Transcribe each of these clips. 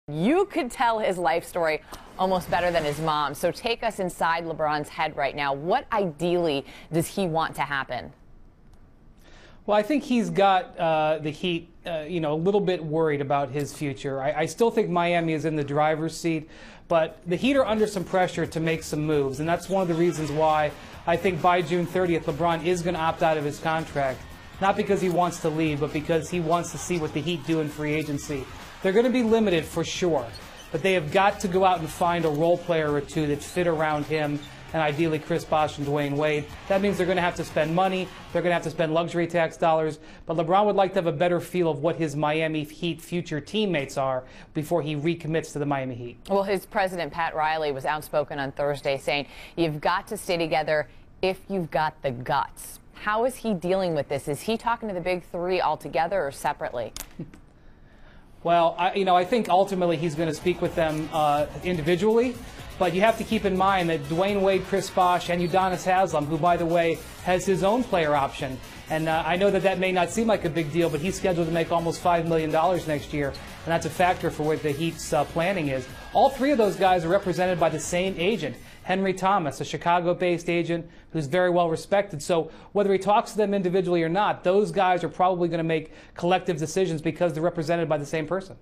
You could tell his life story almost better than his mom. So take us inside LeBron's head right now. What ideally does he want to happen? Well, I think he's got the Heat, a little bit worried about his future. I still think Miami is in the driver's seat, but the Heat are under some pressure to make some moves, and that's one of the reasons why I think by June 30th, LeBron is going to opt out of his contract. Not because he wants to leave, but because he wants to see what the Heat do in free agency. They're going to be limited for sure, but they have got to go out and find a role player or two that fit around him, and ideally Chris Bosh and Dwyane Wade. That means they're going to have to spend money, they're going to have to spend luxury tax dollars, but LeBron would like to have a better feel of what his Miami Heat future teammates are before he recommits to the Miami Heat. Well, his president, Pat Riley, was outspoken on Thursday saying, you've got to stay together if you've got the guts. How is he dealing with this? Is he talking to the big three altogether or separately? Well, I think ultimately he's going to speak with them individually, but you have to keep in mind that Dwyane Wade, Chris Bosh, and Udonis Haslem, who, by the way, has his own player option, and I know that may not seem like a big deal, but he's scheduled to make almost $5 million next year, and that's a factor for what the Heat's planning is. All three of those guys are represented by the same agent, Henry Thomas, a Chicago-based agent who's very well respected. So whether he talks to them individually or not, those guys are probably going to make collective decisions because they're represented by the same person.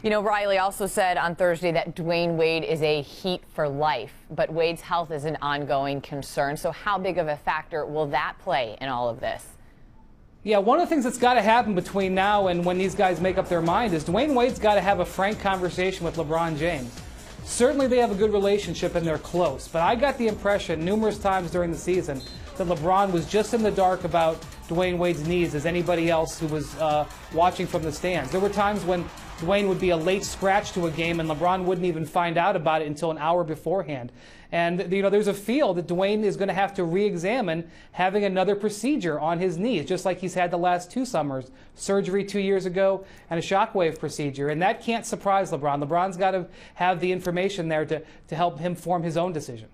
You know, Riley also said on Thursday that Dwyane Wade is a Heat for life, but Wade's health is an ongoing concern. So how big of a factor will that play in all of this? Yeah, one of the things that's got to happen between now and when these guys make up their mind is Dwyane Wade's got to have a frank conversation with LeBron James. Certainly they have a good relationship and they're close, but I got the impression numerous times during the season that LeBron was just in the dark about Dwyane Wade's knees as anybody else who was watching from the stands. There were times when Dwyane would be a late scratch to a game and LeBron wouldn't even find out about it until an hour beforehand. And there's a feel that Dwyane is going to have to re-examine having another procedure on his knees, just like he's had the last 2 summers, surgery 2 years ago and a shockwave procedure. And that can't surprise LeBron. LeBron's got to have the information there to help him form his own decision.